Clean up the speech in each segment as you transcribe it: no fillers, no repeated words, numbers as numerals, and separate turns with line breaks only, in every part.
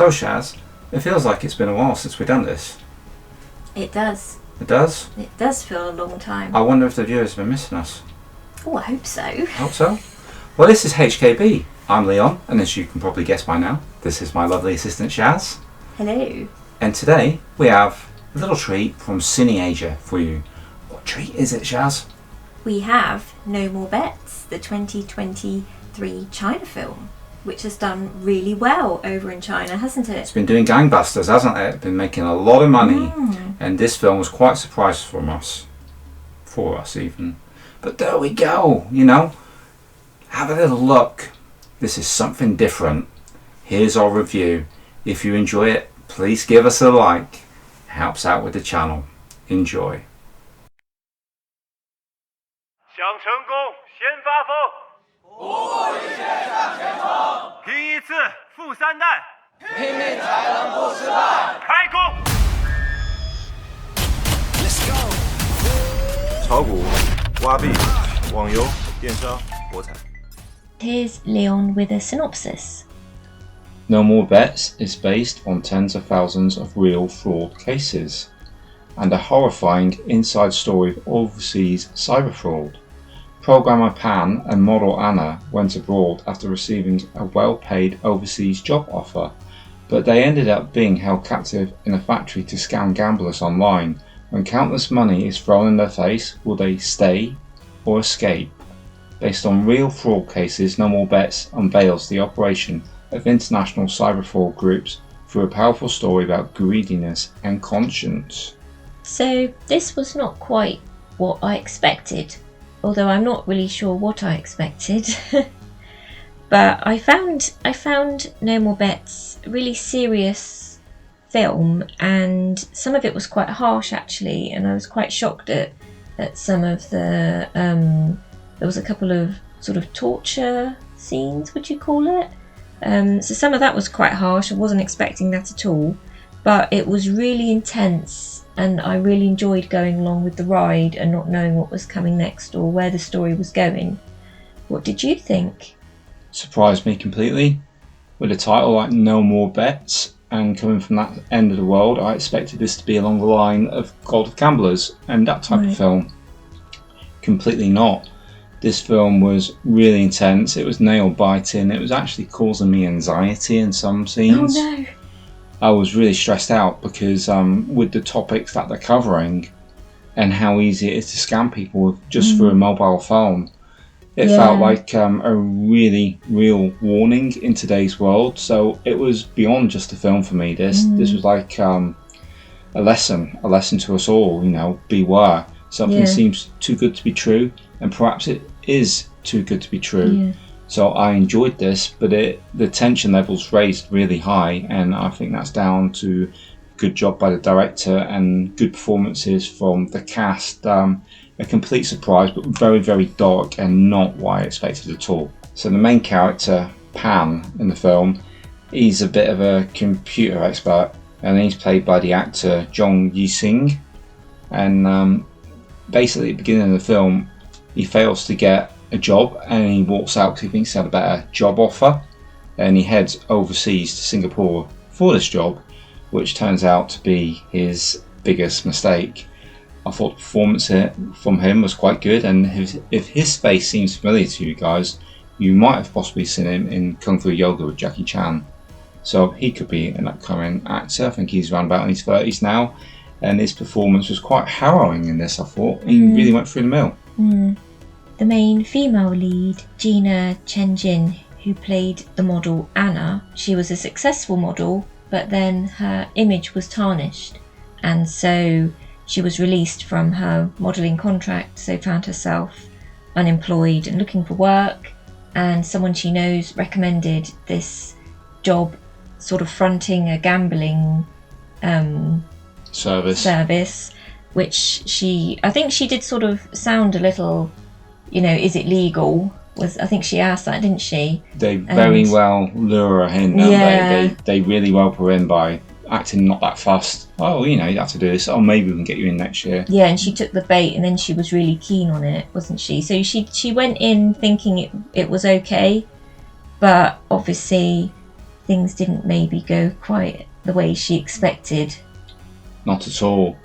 So Shaz, it feels like it's been a while since we've done this.
It does.
It does?
It does feel a long time.
I wonder if the viewers have been missing us.
Oh, I hope so.
I hope so. Well, this is HKB. I'm Leon, and as you can probably guess by now, this is my lovely assistant Shaz.
Hello.
And today we have a little treat from CineAsia for you. What treat is it, Shaz?
We have No More Bets, the 2023 China film, which has done really well over in China, hasn't it?
It's been doing gangbusters, hasn't it? It's been making a lot of money. And this film was quite a surprise for us even. But there we go, you know. Have a little look. This is something different. Here's our review. If you enjoy it, please give us a like. It helps out with the channel. Enjoy.
想成功，先发疯。不顾一切向前冲。拼一次，负三弹。拼命才能不失败。开工。
炒股、挖币、网游、电商、博彩。
Here's Leon with a synopsis.
No More Bets is based on tens of thousands of real fraud cases and a horrifying inside story of overseas cyber fraud. Programmer Pan and model Anna went abroad after receiving a well-paid overseas job offer, but they ended up being held captive in a factory to scam gamblers online. When countless money is thrown in their face, will they stay or escape? Based on real fraud cases, No More Bets unveils the operation of international cyber fraud groups through a powerful story about greediness and conscience.
So this was not quite what I expected, although I'm not really sure what I expected. But I found No More Bets a really serious film, and some of it was quite harsh actually, and I was quite shocked at some of the there was a couple of sort of torture scenes, would you call it? So some of that was quite harsh. I wasn't expecting that at all, but it was really intense, and I really enjoyed going along with the ride and not knowing what was coming next or where the story was going. What did you think?
Surprised me completely. With a title like No More Bets, and coming from that end of the world, I expected this to be along the line of God of Gamblers and that type of film. Completely not. This film was really intense. It was nail-biting. It was actually causing me anxiety in some scenes.
Oh no!
I was really stressed out because with the topics that they're covering and how easy it is to scam people just through a mobile phone, it felt like a really real warning in today's world. So it was beyond just a film for me. This was like a lesson to us all. You know, beware. Something seems too good to be true, and perhaps it is too good to be true. So I enjoyed this, but the tension levels raised really high, and I think that's down to good job by the director and good performances from the cast. A complete surprise, but very, very dark and not what I expected at all. So the main character, Pan, in the film, he's a bit of a computer expert, and he's played by the actor Zhong Yixing. And basically at the beginning of the film, he fails to get a job and he walks out because he thinks he had a better job offer, and he heads overseas to Singapore for this job, which turns out to be his biggest mistake. I thought the performance from him was quite good, and if his face seems familiar to you guys, you might have possibly seen him in Kung Fu Yoga with Jackie Chan. So he could be an upcoming actor. I think he's around about in his 30s now, and his performance was quite harrowing in this, I thought. He really went through the mill.
The main female lead, Gina Chenjin, who played the model Anna, she was a successful model, but then her image was tarnished, and so she was released from her modelling contract, so found herself unemployed and looking for work, and someone she knows recommended this job sort of fronting a gambling service, which I think she did sort of sound a little, you know, is it legal? I think she asked that, didn't she?
They very well lure her in, don't they? They really rope her in by acting not that fussed. Oh, you know, you have to do this. Oh, maybe we can get you in next year.
Yeah, and she took the bait, and then she was really keen on it, wasn't she? So she went in thinking it was okay, but obviously things didn't maybe go quite the way she expected.
Not at all.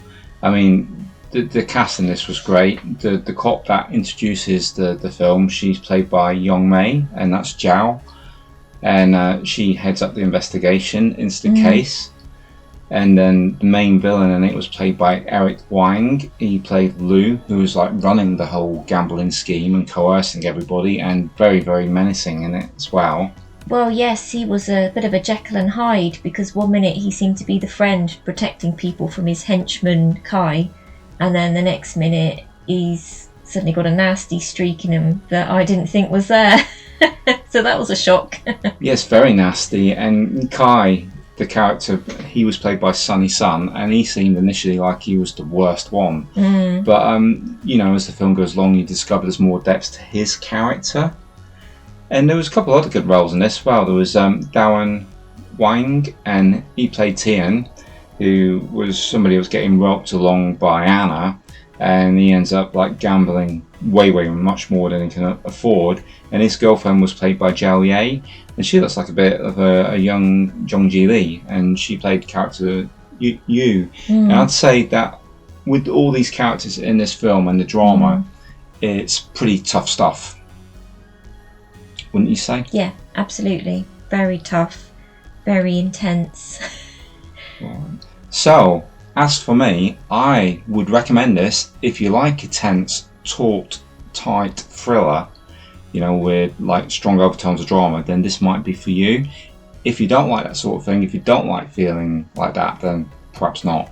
I mean, the cast in this was great. The cop that introduces the film, she's played by Yong Mei, and that's Zhao. And she heads up the investigation into the case. And then the main villain in it was played by Eric Wang. He played Lu, who was like running the whole gambling scheme and coercing everybody, and very, very menacing in it as well.
Well, yes, he was a bit of a Jekyll and Hyde, because one minute he seemed to be the friend protecting people from his henchman Kai, and then the next minute he's suddenly got a nasty streak in him that I didn't think was there. So that was a shock.
Yes, very nasty. And Kai, the character, he was played by Sonny Sun, and he seemed initially like he was the worst one. But you know, as the film goes along, you discover there's more depth to his character. And there was a couple of other good roles in this as well. There was Dawan Wang, and he played Tian, who was somebody who was getting roped along by Anna, and he ends up like gambling way much more than he can afford. And his girlfriend was played by Zhao Ye, and she looks like a bit of a young Zhongji Li, and she played the character Yu. And I'd say that with all these characters in this film and the drama, it's pretty tough stuff, wouldn't you say?
Yeah, absolutely. Very tough, very intense.
So, as for me, I would recommend this if you like a tense, taut, tight thriller, you know, with like strong overtones of drama, then this might be for you. If you don't like that sort of thing, if you don't like feeling like that, then perhaps not.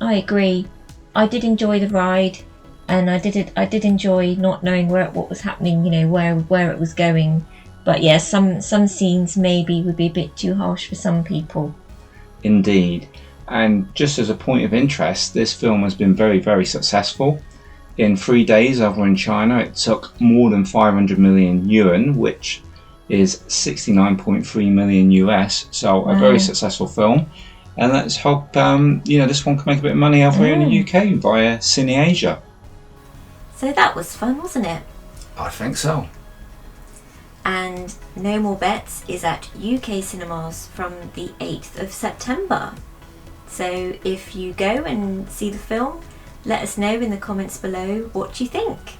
I agree. I did enjoy the ride, and I did enjoy not knowing what was happening, you know, where it was going. But yeah, some scenes maybe would be a bit too harsh for some people.
Indeed. And just as a point of interest, this film has been very, very successful. In 3 days over in China, it took more than 500 million yuan, which is 69.3 million US. So a very successful film. And let's hope you know, this one can make a bit of money over here in the UK via CineAsia.
So that was fun, wasn't it?
I think so.
And No More Bets is at UK cinemas from the 8th of September. So if you go and see the film, let us know in the comments below what you think.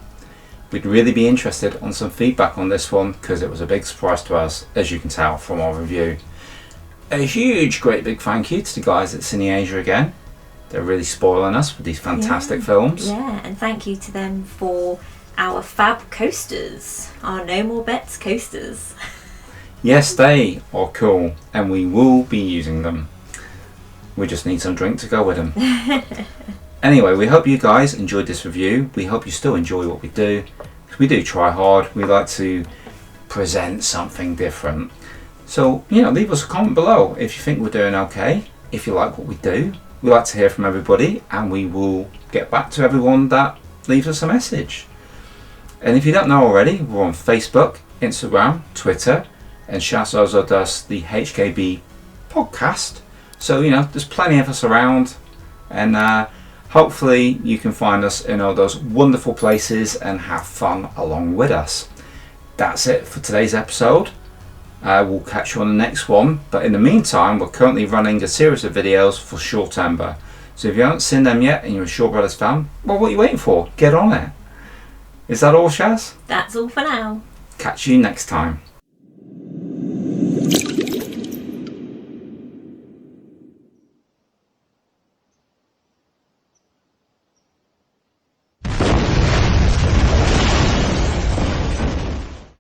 We'd really be interested on some feedback on this one, because it was a big surprise to us, as you can tell from our review. A huge, great big thank you to the guys at CineAsia again. They're really spoiling us with these fantastic films.
Yeah, and thank you to them for our fab coasters, our No More Bets coasters.
Yes, they are cool, and we will be using them. We just need some drink to go with them. Anyway, we hope you guys enjoyed this review. We hope you still enjoy what we do. We do try hard. We like to present something different. So, you know, leave us a comment below if you think we're doing okay, if you like what we do. We like to hear from everybody, and we will get back to everyone that leaves us a message. And if you don't know already, we're on Facebook, Instagram, Twitter, and Shas also does the HKB podcast. So, you know, there's plenty of us around, and hopefully you can find us in all those wonderful places and have fun along with us. That's it for today's episode. We'll catch you on the next one, but in the meantime, we're currently running a series of videos for Short Ember. So if you haven't seen them yet and you're a Short Brothers fan, well, what are you waiting for? Get on it. Is that all, Shaz?
That's all for now.
Catch you next time.